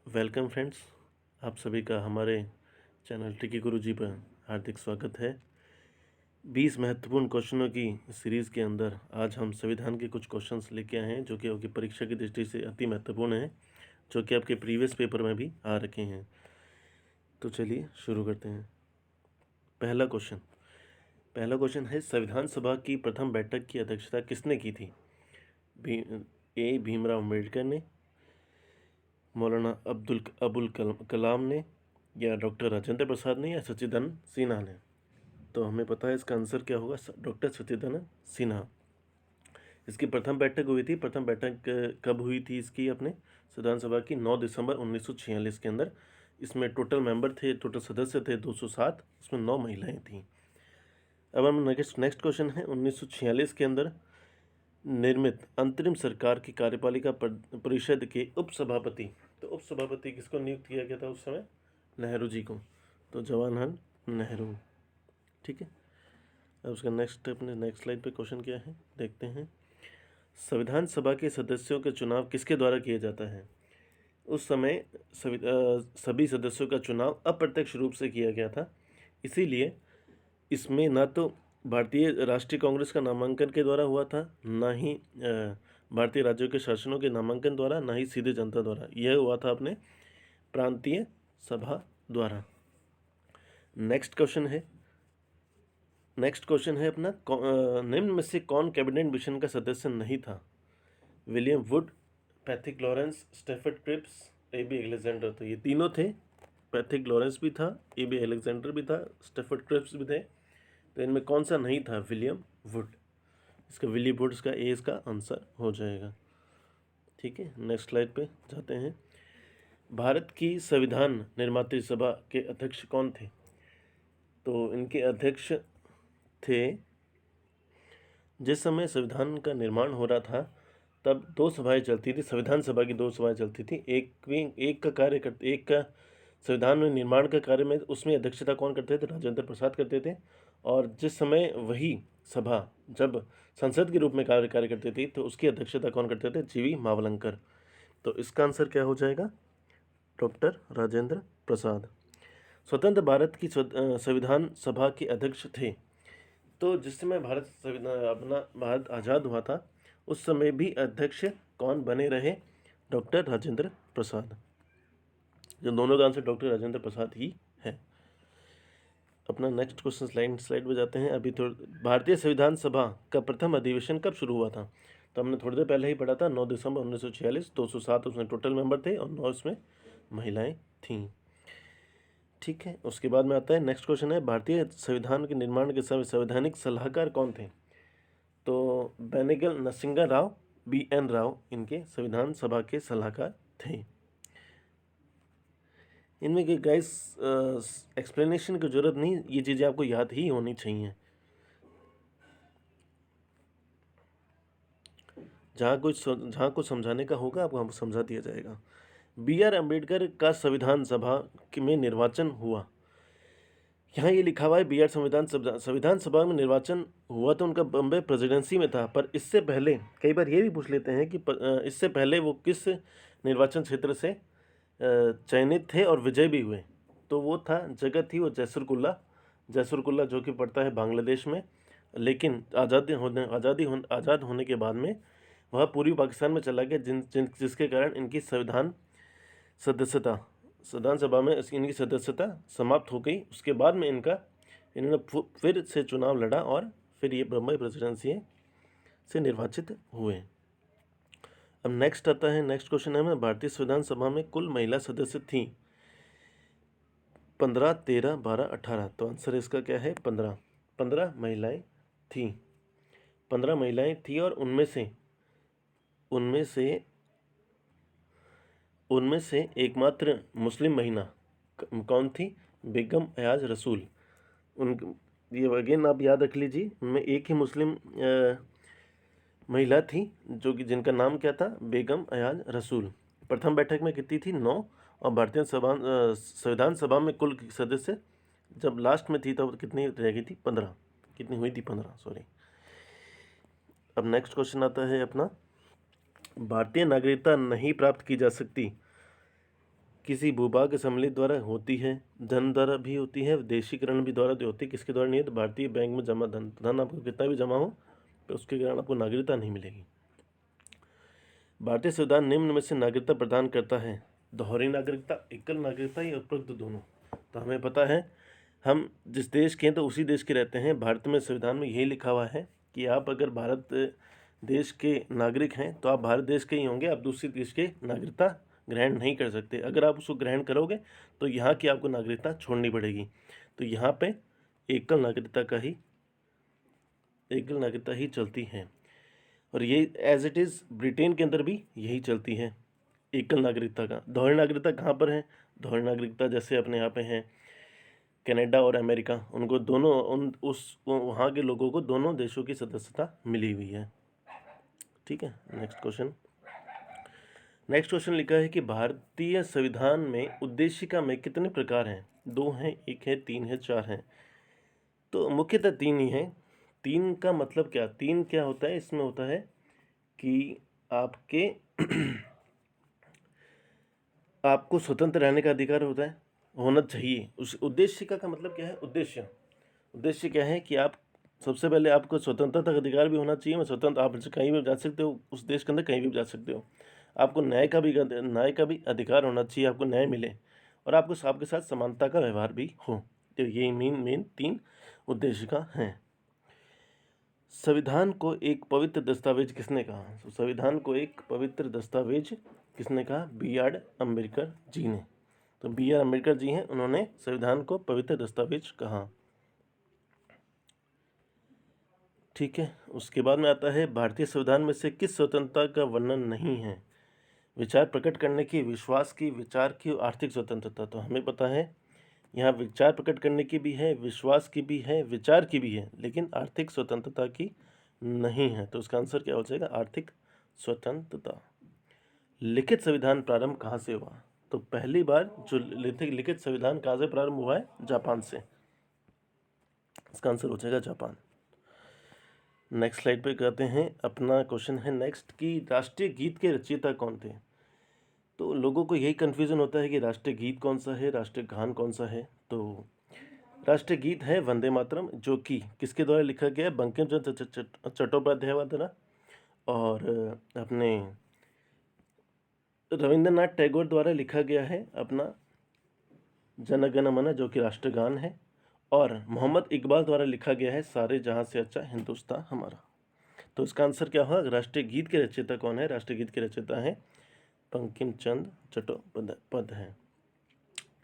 Welcome friends, आप सभी का हमारे चैनल टिकी गुरुजी पर हार्दिक स्वागत है। 20 महत्वपूर्ण क्वेश्चनों की सीरीज़ के अंदर आज हम संविधान के कुछ क्वेश्चंस लेके आए हैं जो कि आपकी परीक्षा की दृष्टि से अति महत्वपूर्ण हैं, जो कि आपके प्रीवियस पेपर में भी आ रखे हैं। तो चलिए शुरू करते हैं। पहला क्वेश्चन है, संविधान सभा की प्रथम बैठक की अध्यक्षता किसने की थी? ए भीमराव अम्बेडकर ने, मौलाना अबुल कलाम ने, या डॉक्टर राजेंद्र प्रसाद ने, या सच्चिदानंद सिन्हा ने। तो हमें पता है इसका आंसर क्या होगा, डॉक्टर सच्चिदानंद सिन्हा। इसकी प्रथम बैठक हुई थी। प्रथम बैठक कब हुई थी इसकी? अपने संविधान सभा की 9 दिसंबर 1946 के अंदर। इसमें टोटल सदस्य थे 207, उसमें 9 महिलाएं थीं। अब हम नेक्स्ट क्वेश्चन है, 1946 के अंदर निर्मित अंतरिम सरकार की कार्यपालिका परिषद के उपसभापति, तो उपसभापति किसको नियुक्त किया गया था उस समय? नेहरू जी को। तो जवाहरलाल नेहरू। ठीक है। अब उसका नेक्स्ट स्लाइड पे क्वेश्चन क्या है देखते हैं। संविधान सभा के सदस्यों का चुनाव किसके द्वारा किया जाता है? उस समय सभी सदस्यों का चुनाव अप्रत्यक्ष रूप से किया गया था, इसीलिए इसमें ना तो भारतीय राष्ट्रीय कांग्रेस का नामांकन के द्वारा हुआ था, ना ही भारतीय राज्यों के शासनों के नामांकन द्वारा, ना ही सीधे जनता द्वारा। यह हुआ था अपने प्रांतीय सभा द्वारा। नेक्स्ट क्वेश्चन है अपना, निम्न में से कौन कैबिनेट मिशन का सदस्य नहीं था? William Wood, Pethick Lawrence, Stafford Cripps, A B. Alexander. तो ये तीनों थे। पैथिक लॉरेंस भी था, ए.बी. अलेक्जेंडर भी था, स्टेफर्ड क्रिप्स भी थे। तो इनमें कौन सा नहीं था? William would. इसका विली वुड्स का ए इसका आंसर हो जाएगा। ठीक है, नेक्स्ट स्लाइड पे जाते हैं। भारत की संविधान निर्मात्री सभा के अध्यक्ष कौन थे? तो इनके अध्यक्ष थे, जिस समय संविधान का निर्माण हो रहा था तब 2 सभाएं चलती थी। संविधान सभा की 2 सभाएं चलती थी। एक का संविधान में निर्माण का कार्य में उसमें अध्यक्षता कौन करते थे? राजेंद्र प्रसाद करते थे। और जिस समय वही सभा जब संसद के रूप में कार्य करती थी तो उसकी अध्यक्षता कौन करते थे? जी.वी. मावलंकर। तो इसका आंसर क्या हो जाएगा? डॉक्टर राजेंद्र प्रसाद। स्वतंत्र भारत की संविधान सभा के अध्यक्ष थे। तो जिस समय भारत आज़ाद हुआ था उस समय भी अध्यक्ष कौन बने रहे? डॉक्टर राजेंद्र प्रसाद। जो दोनों का आंसर डॉक्टर राजेंद्र प्रसाद ही है। अपना नेक्स्ट क्वेश्चन स्लाइड पे जाते हैं। अभी तो भारतीय संविधान सभा का प्रथम अधिवेशन कब शुरू हुआ था? तो हमने थोड़ी देर पहले ही पढ़ा था, 9 दिसंबर 1946। 207 उसमें टोटल मेंबर थे और 9 उसमें महिलाएं थीं। ठीक है, उसके बाद में आता है नेक्स्ट क्वेश्चन है, भारतीय संविधान के निर्माण के समय संवैधानिक सलाहकार कौन थे? तो बेनेगल नरसिंगा राव, B.N. राव इनके संविधान सभा के सलाहकार थे। इनमें कि गाइस एक्सप्लेनेशन की जरूरत नहीं, ये चीज़ें आपको याद ही होनी चाहिए। जहाँ कुछ समझाने का होगा आपको हमको समझा दिया जाएगा। B.R. अम्बेडकर का संविधान सभा में निर्वाचन हुआ। यहाँ ये लिखा हुआ है संविधान सभा में निर्वाचन हुआ तो उनका बम्बे प्रेसिडेंसी में था, पर इससे पहले कई बार ये भी पूछ लेते हैं कि इससे पहले वो किस निर्वाचन क्षेत्र से चयनित थे और विजय भी हुए। तो वो था जगह थी वो जैसुर कुल्ला, जो कि पड़ता है बांग्लादेश में। लेकिन आज़ाद होने के बाद में वह पूर्वी पाकिस्तान में चला गया, जिसके कारण इनकी संविधान सभा में इनकी सदस्यता समाप्त हो गई। उसके बाद में इन्होंने फिर से चुनाव लड़ा और फिर ये बम्बई प्रेसिडेंसी से निर्वाचित हुए। अब नेक्स्ट क्वेश्चन है, भारतीय संविधान सभा में कुल महिला सदस्य थी 15, 13, 12, 18। तो आंसर इसका क्या है? 15 महिलाएं थी। 15 महिलाएं थी और उनमें से एकमात्र मुस्लिम महिला कौन थी? बेगम अयाज रसूल। ये अगेन आप याद रख लीजिए, उनमें एक ही मुस्लिम महिला थी जो कि जिनका नाम क्या था? बेगम अयाज रसूल। प्रथम बैठक में कितनी थी? 9। और भारतीय संविधान सभा में कुल सदस्य जब लास्ट में थी तब कितनी रह गई थी? 15। कितनी हुई थी? 15, सॉरी। अब नेक्स्ट क्वेश्चन आता है अपना, भारतीय नागरिकता नहीं प्राप्त की जा सकती किसी भूभाग सम्मिलित द्वारा होती है, धन द्वारा भी होती है, विदेशीकरण भी द्वारा होती है। किसके द्वारा नहीं है? तो भारतीय बैंक में जमा धन आपको कितना भी जमा हो तो उसके कारण आपको नागरिकता नहीं मिलेगी। भारतीय संविधान निम्न में से नागरिकता प्रदान करता है? दोहरी नागरिकता, एकल नागरिकता या उपरोक्त दोनों? तो हमें पता है हम जिस देश के हैं तो उसी देश के रहते हैं। भारत में संविधान में यही लिखा हुआ है कि आप अगर भारत देश के नागरिक हैं तो आप भारत देश के ही होंगे, आप दूसरी देश के नागरिकता ग्रहण नहीं कर सकते। अगर आप उसको ग्रहण करोगे तो यहाँ की आपको नागरिकता छोड़नी पड़ेगी। तो यहाँ पे एकल नागरिकता ही चलती है। और ये एज इट इज़ ब्रिटेन के अंदर भी यही चलती है एकल नागरिकता का। दोहरी नागरिकता कहाँ पर है? दोहरी नागरिकता जैसे अपने यहाँ पे हैं कनाडा और अमेरिका, उनको दोनों वहाँ के लोगों को दोनों देशों की सदस्यता मिली हुई है। ठीक है, नेक्स्ट क्वेश्चन लिखा है कि भारतीय संविधान में उद्देशिका में कितने प्रकार हैं? 2 हैं, 1 है, 3 है, 4 हैं। तो मुख्यतः 3 ही हैं। 3 का मतलब क्या? 3 क्या होता है? इसमें होता है कि आपको स्वतंत्र रहने का अधिकार होता है, होना चाहिए। उस उद्देशिका का मतलब क्या है? उद्देश्य क्या है कि आप सबसे पहले आपको स्वतंत्रता का अधिकार भी होना चाहिए। मैं स्वतंत्र, आप कहीं भी जा सकते हो, उस देश के अंदर कहीं भी जा सकते हो। आपको न्याय का भी अधिकार होना चाहिए, आपको न्याय मिले, और आपको सबके साथ समानता का व्यवहार भी हो। तो ये मेन 3 उद्देशिका हैं। संविधान को एक पवित्र दस्तावेज किसने कहा? तो संविधान को एक पवित्र दस्तावेज किसने कहा? B.R. अम्बेडकर जी ने। तो B.R. अम्बेडकर जी हैं, उन्होंने संविधान को पवित्र दस्तावेज कहा। ठीक है, उसके बाद में आता है भारतीय संविधान में से किस स्वतंत्रता का वर्णन नहीं है? विचार प्रकट करने की, विश्वास की, विचार की और आर्थिक स्वतंत्रता। तो हमें पता है यहाँ विचार प्रकट करने की भी है, विश्वास की भी है, विचार की भी है, लेकिन आर्थिक स्वतंत्रता की नहीं है। तो उसका आंसर क्या हो जाएगा? आर्थिक स्वतंत्रता। लिखित संविधान प्रारंभ कहाँ से हुआ? तो पहली बार जो लिखित संविधान कहाँ से प्रारंभ हुआ है? जापान से। इसका आंसर हो जाएगा जापान। नेक्स्ट स्लाइड पे कहते हैं, अपना क्वेश्चन है नेक्स्ट कि राष्ट्रीय गीत के रचयिता कौन थे? तो लोगों को यही कन्फ्यूज़न होता है कि राष्ट्रीय गीत कौन सा है, राष्ट्रीय गान कौन सा है। तो राष्ट्रीय गीत है वंदे मातरम, जो कि किसके द्वारा लिखा गया है? बंकिम चंद्र चट्टोपाध्याय द्वारा और अपने रविंद्रनाथ टैगोर द्वारा लिखा गया है अपना जन गण मन, जो कि राष्ट्रगान है, और मोहम्मद इकबाल द्वारा लिखा गया है सारे जहां से अच्छा हिंदुस्तान हमारा। तो इसका आंसर क्या होगा? राष्ट्रीय गीत के रचयिता कौन है? राष्ट्रीय गीत के रचयिता है बंकिम चंद्र चट्टोपाध्याय हैं।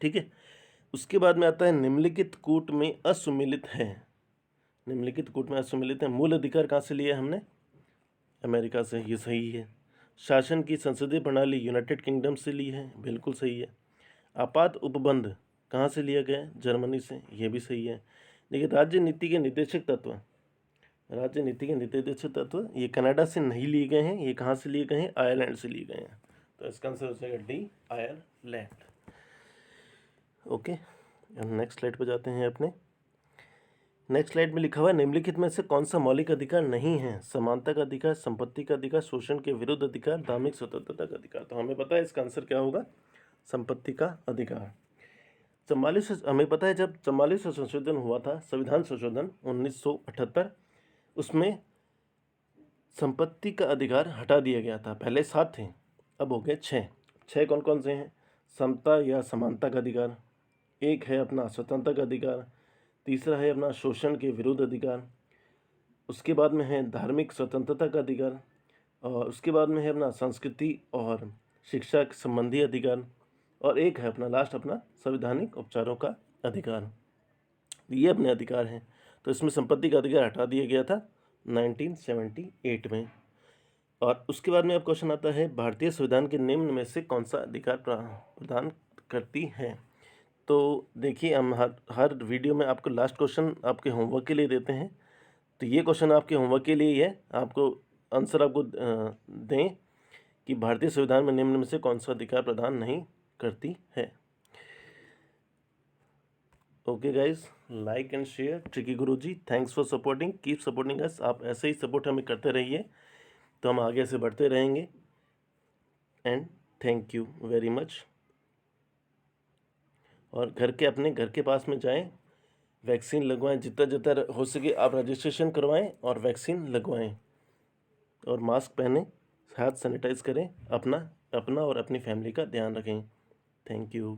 ठीक है, उसके बाद में आता है निम्नलिखित कूट में असुमिलित है। निम्नलिखित कूट में असुमिलित है। मूल अधिकार कहाँ से लिया हमने? अमेरिका से, ये सही है। शासन की संसदीय प्रणाली यूनाइटेड किंगडम से ली है, बिल्कुल सही है। आपात उपबंध कहाँ से लिया गया? जर्मनी से, ये भी सही है। देखिए राजनीति के निर्देशक तत्व ये कनाडा से नहीं लिए गए हैं, ये कहाँ से लिए गए हैं? आयरलैंड से लिए गए हैं। तो इसका आंसर हो जाएगा D, Ireland. Okay, next slide पर जाते हैं अपने। नेक्स्ट स्लाइड में लिखा हुआ है निम्नलिखित में से कौन सा मौलिक अधिकार नहीं है? समानता का अधिकार, संपत्ति का अधिकार, शोषण के विरुद्ध अधिकार, धार्मिक स्वतंत्रता का अधिकार। तो हमें पता है इसका आंसर क्या होगा? संपत्ति का अधिकार। हमें पता है जब 44वां संशोधन हुआ था, संविधान संशोधन 1978, उसमें संपत्ति का अधिकार हटा दिया गया था। पहले 7 थे, अब हो गए 6। कौन कौन से हैं? समता या समानता का अधिकार, एक है अपना स्वतंत्रता का अधिकार, तीसरा है अपना शोषण के विरुद्ध अधिकार, उसके बाद में है धार्मिक स्वतंत्रता का अधिकार, और उसके बाद में है अपना संस्कृति और शिक्षा संबंधी अधिकार, और एक है अपना लास्ट अपना संवैधानिक उपचारों का अधिकार। ये अपने अधिकार हैं। तो इसमें संपत्ति का अधिकार हटा दिया गया था 1978 में। और उसके बाद में अब क्वेश्चन आता है भारतीय संविधान के निम्न में से कौन सा अधिकार प्रदान करती है? तो देखिए हम हर वीडियो में आपको लास्ट क्वेश्चन आपके होमवर्क के लिए देते हैं। तो ये क्वेश्चन आपके होमवर्क के लिए ही है, आपको आंसर आपको दें कि भारतीय संविधान में निम्न में से कौन सा अधिकार प्रदान नहीं करती है। Okay guys, like and share. Tricky Guruji, thanks for supporting, keep supporting us. आप ऐसे ही सपोर्ट हमें करते रहिए तो हम आगे से बढ़ते रहेंगे। And thank you very much. और अपने घर के पास में जाएं, वैक्सीन लगवाएं, जितना जितना हो सके आप रजिस्ट्रेशन करवाएं और वैक्सीन लगवाएं, और मास्क पहनें, हाथ सैनिटाइज करें, अपना और अपनी फैमिली का ध्यान रखें। Thank you.